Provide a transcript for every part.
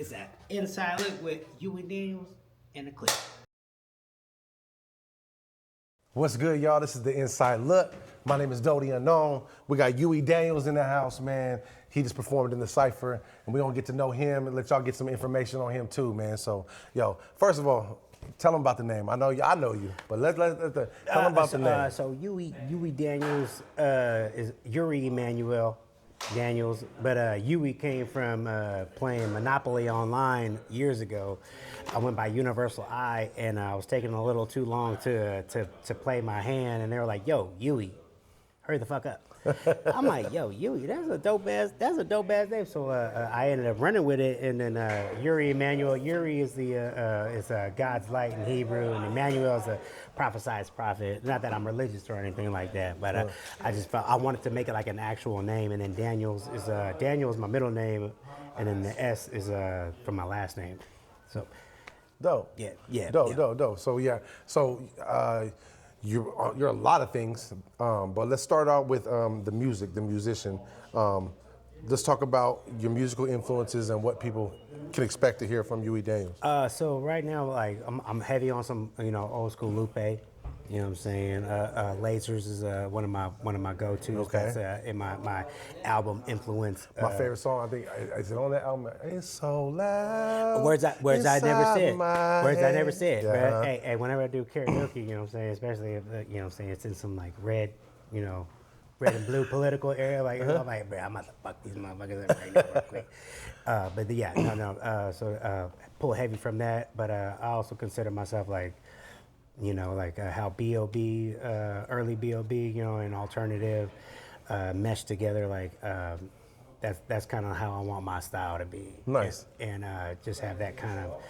It's that Inside Look with Huey Daniels and the clip. What's good, y'all? This is the Inside Look. My name is DoeTheUnknown. We got Huey Daniels in the house, man. He just performed in the Cypher, and we're gonna get to know him and let y'all get some information on him too, man. So, yo, first of all, tell him about the name. I know you, but tell him about the name. So Huey Daniels is Yuri Emmanuel Daniels, but Huey came from playing Monopoly online years ago. I went by Universal Eye, and I was taking a little too long to play my hand, and they were like, "Yo, Huey, hurry the fuck up." I'm like, "Yo, Huey, that's a dope ass name." So I ended up running with it, and then Yuri Emmanuel. Yuri is God's light in Hebrew, and Emmanuel is a prophesized prophet. Not that I'm religious or anything like that, but I just felt I wanted to make it like an actual name. And then Daniels is my middle name, and then the S is from my last name. So Dope. Yeah. Dope. So you're a lot of things, but let's start out with the musician. Let's talk about your musical influences and what people can expect to hear from Huey Daniels. So right now, like I'm heavy on some old school Lupe. You know what I'm saying? Lasers is one of my go-tos. Okay. That's in my album influence. My favorite song, I think, is it on that album? It's so loud. Words I never said. Words I never said. Yeah. Bruh. Hey, whenever I do karaoke, you know what I'm saying? Especially if it's in some like red and blue political area. Like I'm like, bro, I'm about to fuck these motherfuckers up right now real quick. But yeah, no. So pull heavy from that, but I also consider myself like, how B.O.B., early B.O.B., and alternative mesh together. Like that's kind of how I want my style to be. Nice. And just have that kind of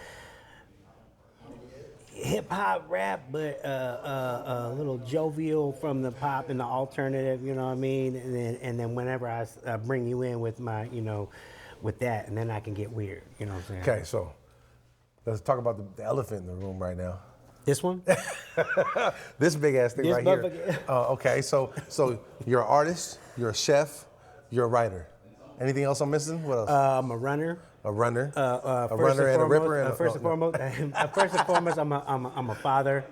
hip hop rap, but a little jovial from the pop and the alternative. You know what I mean? And then whenever I bring you in with my, with that, and then I can get weird. You know what I'm saying? Okay, so let's talk about the elephant in the room right now. This one? This big ass thing This right here. Okay, so you're an artist, you're a chef, you're a writer. Anything else I'm missing? What else? I'm a runner. A runner. A runner and a ripper. First and foremost, I'm a father.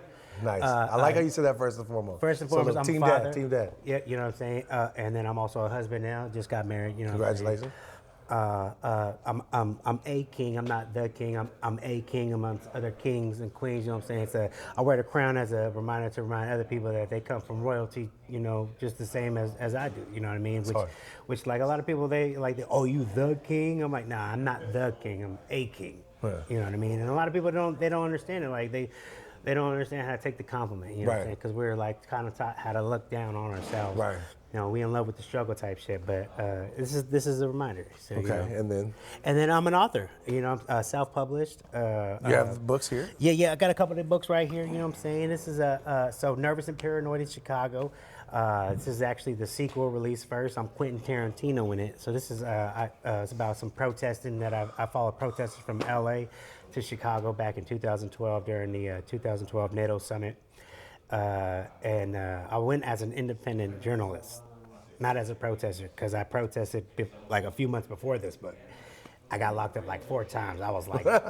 Nice. I like how you said that first and foremost. First and foremost, so I'm a father. Team dad. Yeah, you know what I'm saying. And then I'm also a husband now. Just got married. Congratulations. I'm a king. I'm not the king. I'm a king amongst other kings and queens. You know what I'm saying? I wear the crown as a reminder to remind other people that they come from royalty. Just the same as I do. You know what I mean? Which like a lot of people oh, you the king? I'm like, nah, I'm not the king. I'm a king. Yeah. You know what I mean? And a lot of people don't understand it. Like they don't understand how to take the compliment. You know what I'm saying? Because we're like kind of taught how to look down on ourselves. Right. We in love with the struggle type shit, but this is a reminder. So, Okay, and then I'm an author. I'm self-published. You have books here? Yeah, I got a couple of books right here. You know what I'm saying? This is so Nervous and Paranoid in Chicago. This is actually the sequel released first. I'm Quentin Tarantino in it. So this is it's about some protesting that I followed protesters from LA to Chicago back in 2012 during the 2012 NATO summit. And I went as an independent journalist, not as a protester, because I protested like a few months before this, but I got locked up like 4 times. I was like, you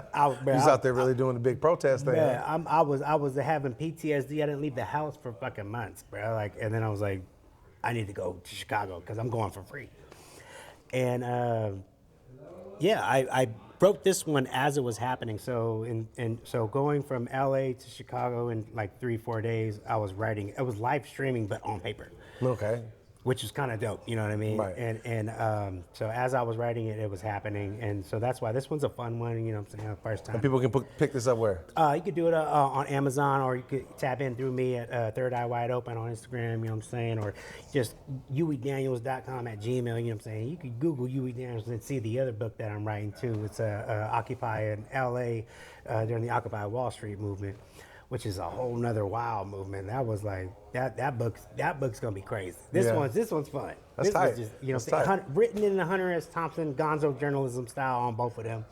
was out there really doing the big protest thing. Yeah, I was having PTSD. I didn't leave the house for fucking months, bro. And then I was like, I need to go to Chicago because I'm going for free. And I wrote this one as it was happening. So so going from LA to Chicago in like 3-4 days, I was writing. It was live streaming, but on paper. Okay. Which is kind of dope, you know what I mean? Right. And so as I was writing it, it was happening, and so that's why this one's a fun one. You know what I'm saying? First time. And people can pick this up where? You could do it on Amazon, or you could tap in through me at Third Eye Wide Open on Instagram. You know what I'm saying? Or just hueydaniels.com@gmail. You know what I'm saying? You could Google Huey Daniels and see the other book that I'm writing too. It's Occupy in LA during the Occupy Wall Street movement, which is a whole nother wild movement. That was like that book's gonna be crazy. This one's fun. That's this tight. Was just, written in the Hunter S. Thompson Gonzo journalism style on both of them.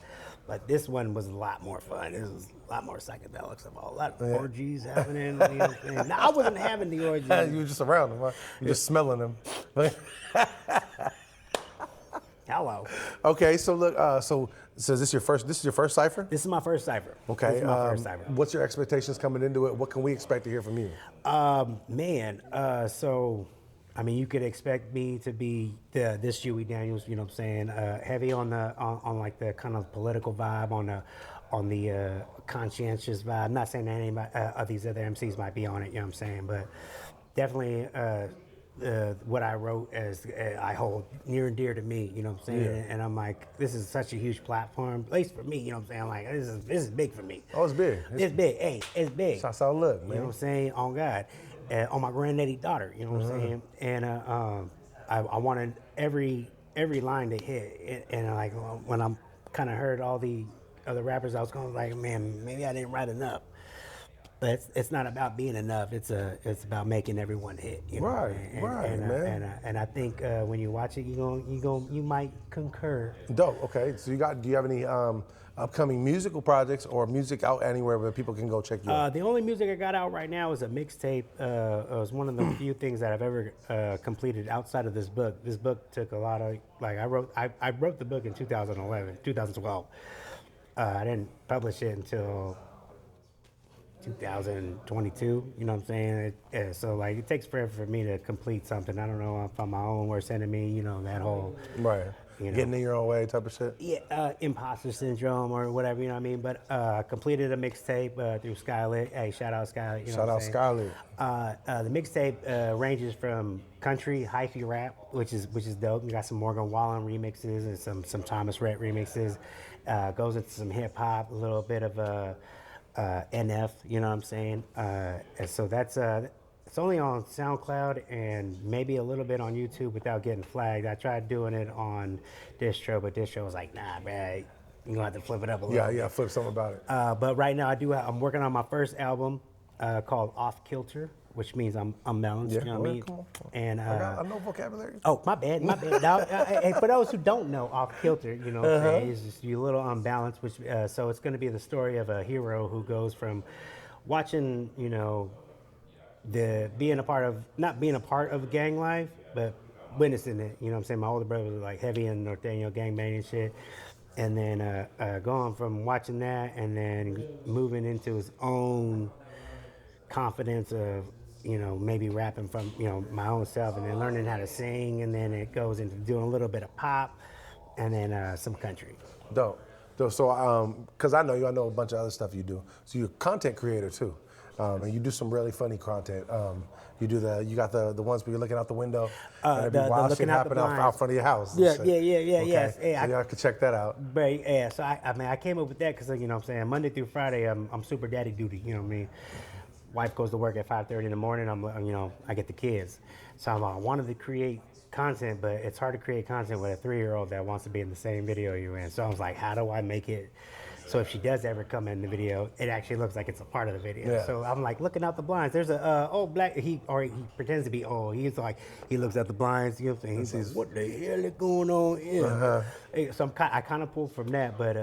But this one was a lot more fun. This was a lot more psychedelics of all. A lot of orgies happening. You know what I'm saying? Now, I wasn't having the orgies. You were just around them, huh? You're just smelling them. Hello. Okay, so look, so So is this your first? This is your first cipher? This is my first cipher. Okay. This is my first cipher. What's your expectations coming into it? What can we expect to hear from you? So, I mean, you could expect me to be this Huey Daniels, you know what I'm saying, heavy on on like the kind of political vibe, on the conscientious vibe. I'm not saying that any of these other MCs might be on it, you know what I'm saying, but definitely what I wrote as I hold near and dear to me, you know what I'm saying, Yeah. and I'm like, this is such a huge platform, at least for me, you know what I'm saying. I'm like, this is big for me. Oh, it's big. It's big. Hey, it's big. That's how it look, You man. know what I'm saying? On God. On my granddaddy daughter, you know what I'm saying? And I wanted every line to hit. And like when I'm kind of heard all the other rappers, I was going like, man, maybe I didn't write enough. But it's not about being enough. It's about making everyone hit. You know? Right, man. And I think when you watch it, you might concur. Dope. Okay. So do you have any upcoming musical projects or music out anywhere where people can go check you out? The only music I got out right now is a mixtape. It was one of the few things that I've ever completed outside of this book. This book took a lot of, like, I wrote the book in 2012. I didn't publish it until 2022, you know what I'm saying? So like it takes forever for me to complete something. I don't know if I'm my own worst enemy, you know, that whole Right. You know. Getting in your own way type of shit. Yeah, imposter syndrome or whatever, you know what I mean? But I completed a mixtape through Skylit. Hey, shout out Skylit. You know Shout what out I'm saying? Skylit. The mixtape ranges from country, hyphy rap, which is dope. We got some Morgan Wallen remixes and some Thomas Rhett remixes. Goes into some hip hop, a little bit of NF, you know what I'm saying? And so that's it's only on SoundCloud and maybe a little bit on YouTube without getting flagged. I tried doing it on Distro, but Distro was like, nah, man, you're gonna have to flip it up a little. Yeah, flip something about it. But right now I'm working on my first album called Off Kilter, which means I'm unbalanced. Yeah, You know what I mean? come on. And I know vocabulary. oh, my bad. Now, hey, for those who don't know, Off Kilter, you know what I'm saying, is just you a little unbalanced. Which so it's going to be the story of a hero who goes from watching, you know, not being a part of gang life, but witnessing it. You know what I'm saying? My older brother was like heavy in Norteño gangbang and shit. And then going from watching that and then moving into his own confidence of, you know, maybe rapping from, you know, my own self, and then learning how to sing, and then it goes into doing a little bit of pop, and then some country. Dope. So, because I know a bunch of other stuff you do. So you're a content creator too, and you do some really funny content. You got the ones where you're looking out the window, and the wild shit looking out the happening out blinds. front of your house. and Yeah, shit. yeah, Okay. yes. Hey, so y'all can check that out. But yeah, so I mean, I came up with that because, you know what I'm saying, Monday through Friday, I'm super daddy duty, you know what I mean? Wife goes to work at 5:30 in the morning, I get the kids. So I wanted to create content, but it's hard to create content with a 3-year-old that wants to be in the same video you're in. So I was like, how do I make it so if she does ever come in the video, it actually looks like it's a part of the video. Yeah. So I'm like looking out the blinds. There's a old black, he pretends to be old. He's like, he looks at the blinds, you know what I'm saying? He says, what the hell is going on here? Hey, so I kind of pulled from that, but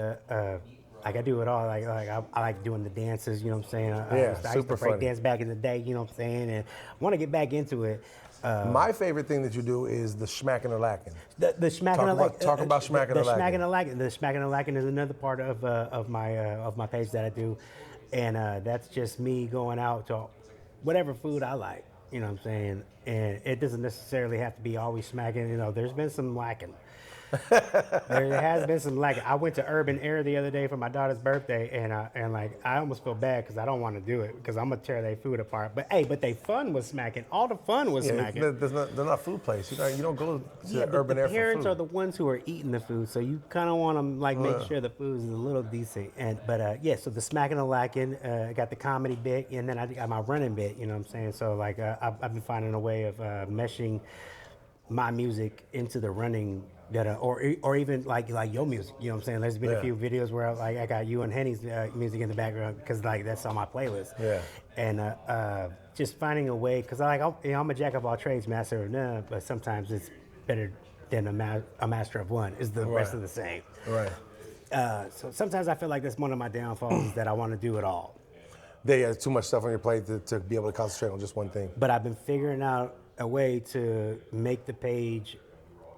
like I do it all. Like I like doing the dances, you know what I'm saying? I used to super break funny. dance back in the day, you know what I'm saying? And I want to get back into it. My favorite thing that you do is the schmacking or lacking. The smacking Talk about smacking or the lacking. smacking and lacking. The smacking and lacking is another part of my page that I do, and that's just me going out to whatever food I like. You know what I'm saying? And it doesn't necessarily have to be always smacking. You know, there's been some lacking. There has been some lacking. I went to Urban Air the other day for my daughter's birthday, and I almost feel bad because I don't want to do it because I'm gonna tear their food apart. But hey, they fun was smacking. All the fun was smacking. They're not food place. You don't go to But Urban Air the for parents food. are the ones who are eating the food, so you kind of want to make sure the food is a little decent. So the smacking and lacking, I got the comedy bit, and then I got my running bit. You know what I'm saying? So like I've been finding a way of meshing my music into the running that or even like your music. You know what I'm saying? There's been a few videos where I got you and Henny's music in the background because like that's on my playlist. Yeah. And just finding a way, because I'm a jack of all trades, master of none, but sometimes it's better than a master of one. Is the rest of the same. Right. So sometimes I feel like that's one of my downfalls is that I want to do it all. There's too much stuff on your plate to be able to concentrate on just one thing. But I've been figuring out a way to make the page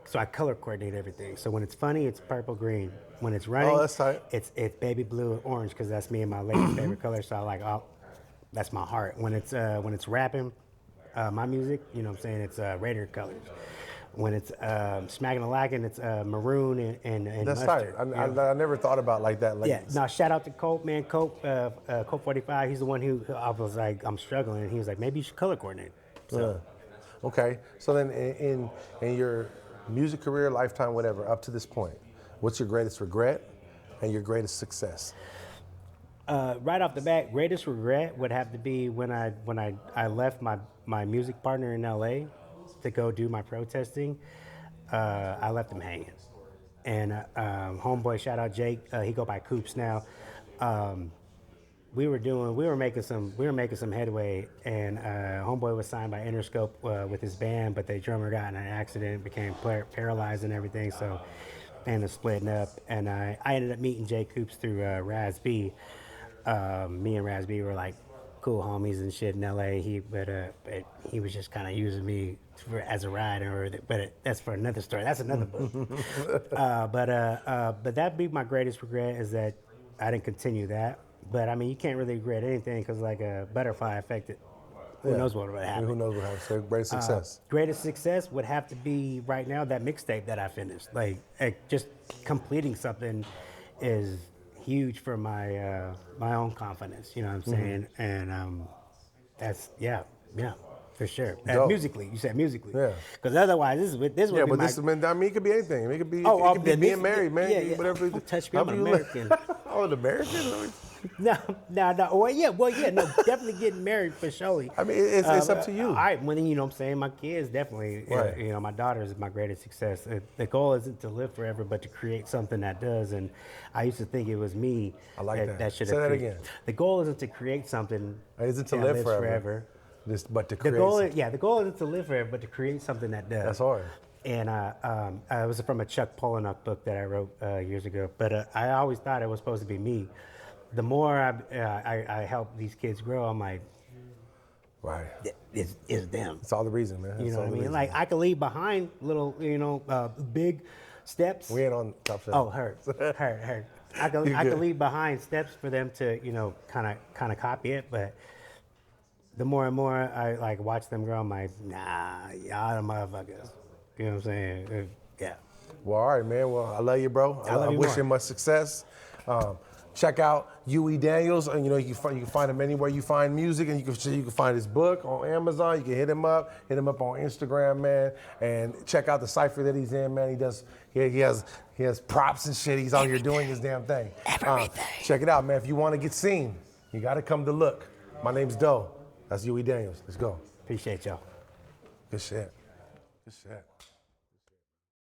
so I color coordinate everything. So when it's funny, it's purple green. When it's running, that's tight. it's baby blue and orange because that's me and my lady's favorite color. So I like, oh, that's my heart. When it's rapping, my music, you know what I'm saying, it's Raider colors. When it's smacking and lacking, it's maroon and That's tight. mustard. I never thought about like that. Like, Yeah. Now shout out to Cope, man. Cope 45. He's the one who I was like, I'm struggling, and he was like, maybe you should color coordinate. So Okay. So then in your music career, lifetime, whatever, up to this point, what's your greatest regret and your greatest success? right off the bat, greatest regret would have to be when I left my music partner in LA to go do my protesting. I left him hanging. And homeboy, shout out Jake, he go by Coops now. We were making some headway, and homeboy was signed by Interscope with his band, but the drummer got in an accident, became paralyzed and everything, so band is splitting up. And I ended up meeting Jay Coops through Raz B. Me and Raz B were like cool homies and shit in LA. But he was just kind of using me as a rider, but that's for another story. That's another book. But that'd be my greatest regret, is that I didn't continue that. But I mean, you can't really regret anything, because like a butterfly effect, who knows what would happen. Who knows what happens? So greatest success. Greatest success would have to be right now that mixtape that I finished. Like just completing something is huge for my my own confidence. You know what I'm saying? And that's yeah, for sure. Musically, you said musically. Yeah. Because otherwise, this would Yeah, be but my, this, I mean, it could be anything. It could be, Oh, it could be being married, man. yeah. Whatever. Don't touch me, I'm an American. Oh, an American? No. Well, yeah, no, definitely getting married for surely. I mean, it's up to you. All right, well, then, you know what I'm saying? My kids definitely, Right. you know, my daughter is my greatest success. The goal isn't to live forever, but to create something that does. And I used to think it was me I like that. should Say have that created. again. The goal isn't to create something Isn't to that live lives forever. But to The create goal, something. the goal isn't to live forever, but to create something that does. That's hard. And it was from a Chuck Palahniuk book that I wrote years ago. But I always thought it was supposed to be me. The more I help these kids grow, I'm like, Right. it's them. It's all the reason, man. You It's know all what I the mean? reason. Like I could leave behind little, big steps. We ain't on Top Chef. Oh, her. I You're could good. leave behind steps for them to, kind of copy it. But the more and more I like watch them grow, I'm like, nah, y'all the motherfuckers. You know what I'm saying? Yeah. Well, all right, man. Well, I love you, bro. I love you wish more. you much success. Check out Huey Daniels, and you can find him anywhere you find music, and you can find his book on Amazon. You can hit him up on Instagram, man, and check out the cipher that he's in, man. He has props and shit. He's out here doing his damn thing. Check it out, man. If you want to get seen, you got to come to Look. My name's Doe. That's Huey Daniels. Let's go. Appreciate y'all. Good shit. Good shit.